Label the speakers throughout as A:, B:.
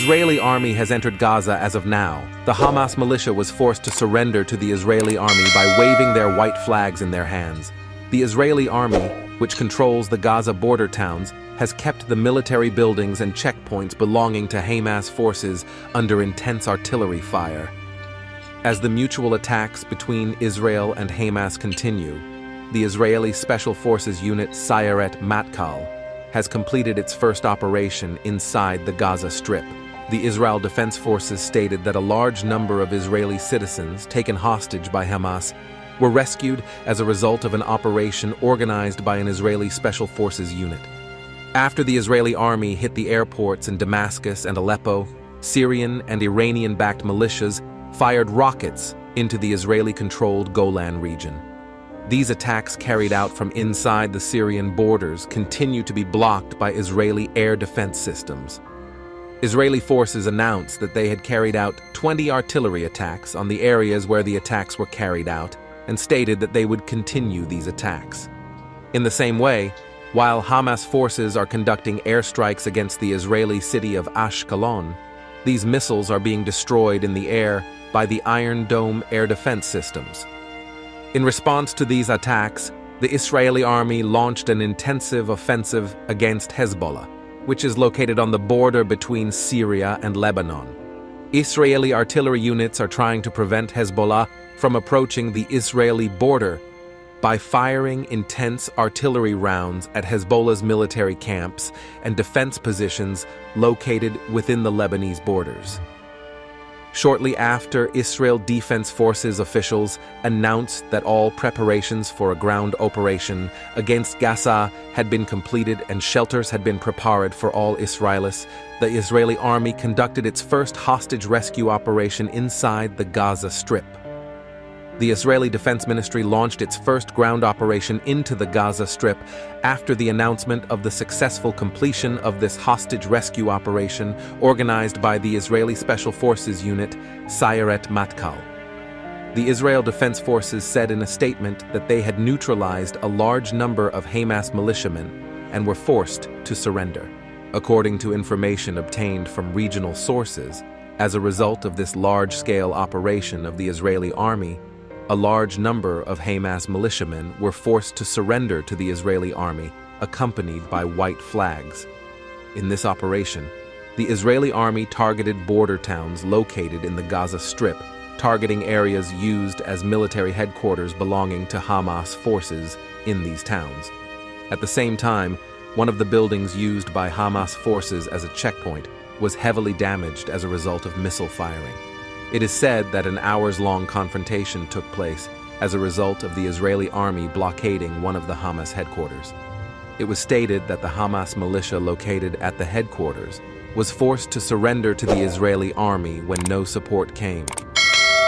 A: Israeli army has entered Gaza as of now. The Hamas militia was forced to surrender to the Israeli army by waving their white flags in their hands. The Israeli army, which controls the Gaza border towns, has kept the military buildings and checkpoints belonging to Hamas forces under intense artillery fire. As the mutual attacks between Israel and Hamas continue, the Israeli Special Forces unit Sayeret Matkal has completed its first operation inside the Gaza Strip. The Israel Defense Forces stated that a large number of Israeli citizens taken hostage by Hamas were rescued as a result of an operation organized by an Israeli Special Forces unit. After the Israeli army hit the airports in Damascus and Aleppo, Syrian and Iranian-backed militias fired rockets into the Israeli-controlled Golan region. These attacks carried out from inside the Syrian borders continue to be blocked by Israeli air defense systems. Israeli forces announced that they had carried out 20 artillery attacks on the areas where the attacks were carried out and stated that they would continue these attacks. In the same way, while Hamas forces are conducting airstrikes against the Israeli city of Ashkelon, these missiles are being destroyed in the air by the Iron Dome air defense systems. In response to these attacks, the Israeli army launched an intensive offensive against Hezbollah, which is located on the border between Syria and Lebanon. Israeli artillery units are trying to prevent Hezbollah from approaching the Israeli border by firing intense artillery rounds at Hezbollah's military camps and defense positions located within the Lebanese borders. Shortly after, Israel Defense Forces officials announced that all preparations for a ground operation against Gaza had been completed and shelters had been prepared for all Israelis. The Israeli army conducted its first hostage rescue operation inside the Gaza Strip. The Israeli Defense Ministry launched its first ground operation into the Gaza Strip after the announcement of the successful completion of this hostage rescue operation organized by the Israeli Special Forces unit Sayeret Matkal. The Israel Defense Forces said in a statement that they had neutralized a large number of Hamas militiamen and were forced to surrender. According to information obtained from regional sources, as a result of this large-scale operation of the Israeli army, a large number of Hamas militiamen were forced to surrender to the Israeli army, accompanied by white flags. In this operation, the Israeli army targeted border towns located in the Gaza Strip, targeting areas used as military headquarters belonging to Hamas forces in these towns. At the same time, one of the buildings used by Hamas forces as a checkpoint was heavily damaged as a result of missile firing. It is said that an hours-long confrontation took place as a result of the Israeli army blockading one of the Hamas headquarters. It was stated that the Hamas militia located at the headquarters was forced to surrender to the Israeli army when no support came.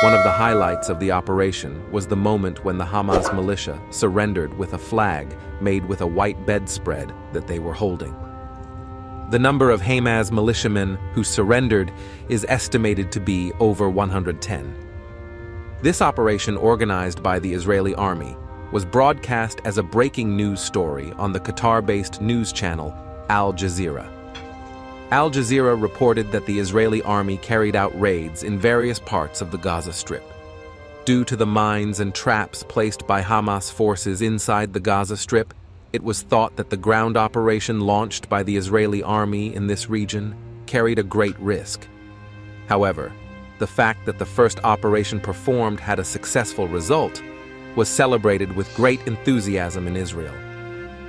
A: One of the highlights of the operation was the moment when the Hamas militia surrendered with a flag made with a white bedspread that they were holding. The number of Hamas militiamen who surrendered is estimated to be over 110. This operation, organized by the Israeli army, was broadcast as a breaking news story on the Qatar-based news channel Al Jazeera. Al Jazeera reported that the Israeli army carried out raids in various parts of the Gaza Strip. Due to the mines and traps placed by Hamas forces inside the Gaza Strip, it was thought that the ground operation launched by the Israeli army in this region carried a great risk. However, the fact that the first operation performed had a successful result was celebrated with great enthusiasm in Israel.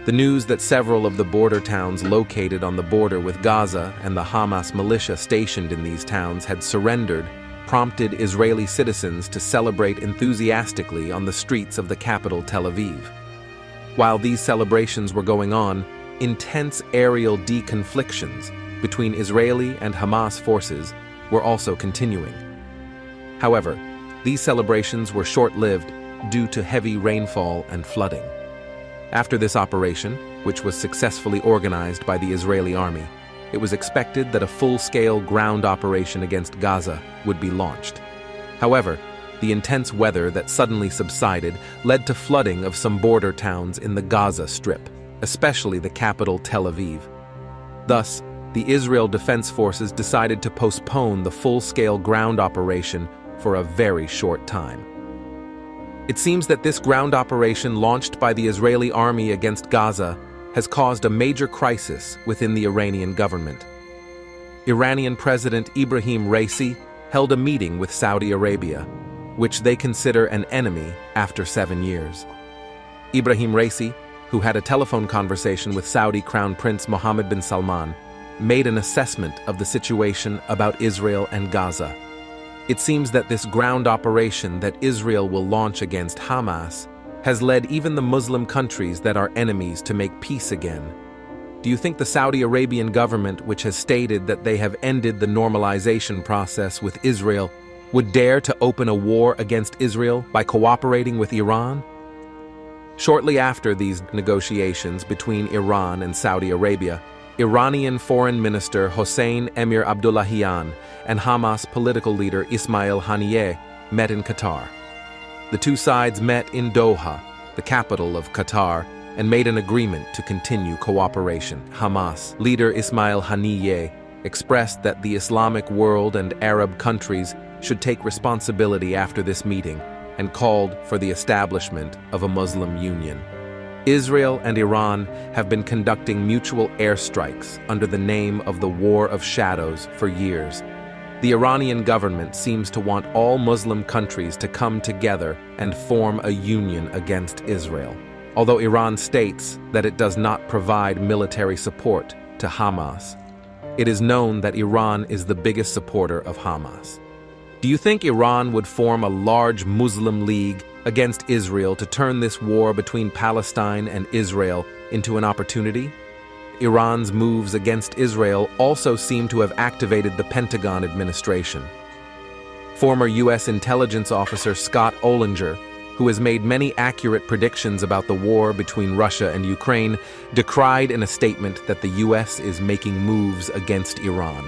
A: The news that several of the border towns located on the border with Gaza and the Hamas militia stationed in these towns had surrendered prompted Israeli citizens to celebrate enthusiastically on the streets of the capital Tel Aviv. While these celebrations were going on, intense aerial deconflictions between Israeli and Hamas forces were also continuing. However, these celebrations were short-lived due to heavy rainfall and flooding. After this operation, which was successfully organized by the Israeli army, it was expected that a full-scale ground operation against Gaza would be launched. However, the intense weather that suddenly subsided led to flooding of some border towns in the Gaza Strip, especially the capital Tel Aviv. Thus, the Israel Defense Forces decided to postpone the full-scale ground operation for a very short time. It seems that this ground operation launched by the Israeli army against Gaza has caused a major crisis within the Iranian government. Iranian President Ibrahim Raisi held a meeting with Saudi Arabia, which they consider an enemy after 7 years. Ibrahim Raisi, who had a telephone conversation with Saudi Crown Prince Mohammed bin Salman, made an assessment of the situation about Israel and Gaza. It seems that this ground operation that Israel will launch against Hamas has led even the Muslim countries that are enemies to make peace again. Do you think the Saudi Arabian government, which has stated that they have ended the normalization process with Israel, would dare to open a war against Israel by cooperating with Iran? Shortly after these negotiations between Iran and Saudi Arabia, Iranian Foreign Minister Hossein Emir Abdullahian and Hamas political leader Ismail Haniyeh met in Qatar. The two sides met in Doha, the capital of Qatar, and made an agreement to continue cooperation. Hamas leader Ismail Haniyeh expressed that the Islamic world and Arab countries should take responsibility after this meeting and called for the establishment of a Muslim union. Israel and Iran have been conducting mutual airstrikes under the name of the War of Shadows for years. The Iranian government seems to want all Muslim countries to come together and form a union against Israel, although Iran states that it does not provide military support to Hamas. It is known that Iran is the biggest supporter of Hamas. Do you think Iran would form a large Muslim league against Israel to turn this war between Palestine and Israel into an opportunity? Iran's moves against Israel also seem to have activated the Pentagon administration. Former U.S. intelligence officer Scott Olinger, who has made many accurate predictions about the war between Russia and Ukraine, decried in a statement that the U.S. is making moves against Iran.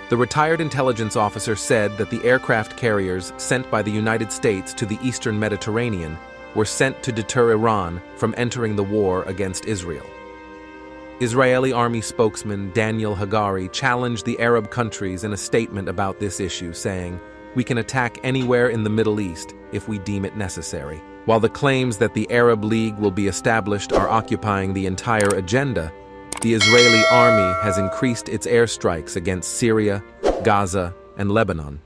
A: The retired intelligence officer said that the aircraft carriers sent by the United States to the eastern Mediterranean were sent to deter Iran from entering the war against Israel. Israeli army spokesman Daniel Hagari challenged the Arab countries in a statement about this issue, saying, "We can attack anywhere in the Middle East if we deem it necessary." While the claims that the Arab League will be established are occupying the entire agenda, the Israeli army has increased its airstrikes against Syria, Gaza, and Lebanon.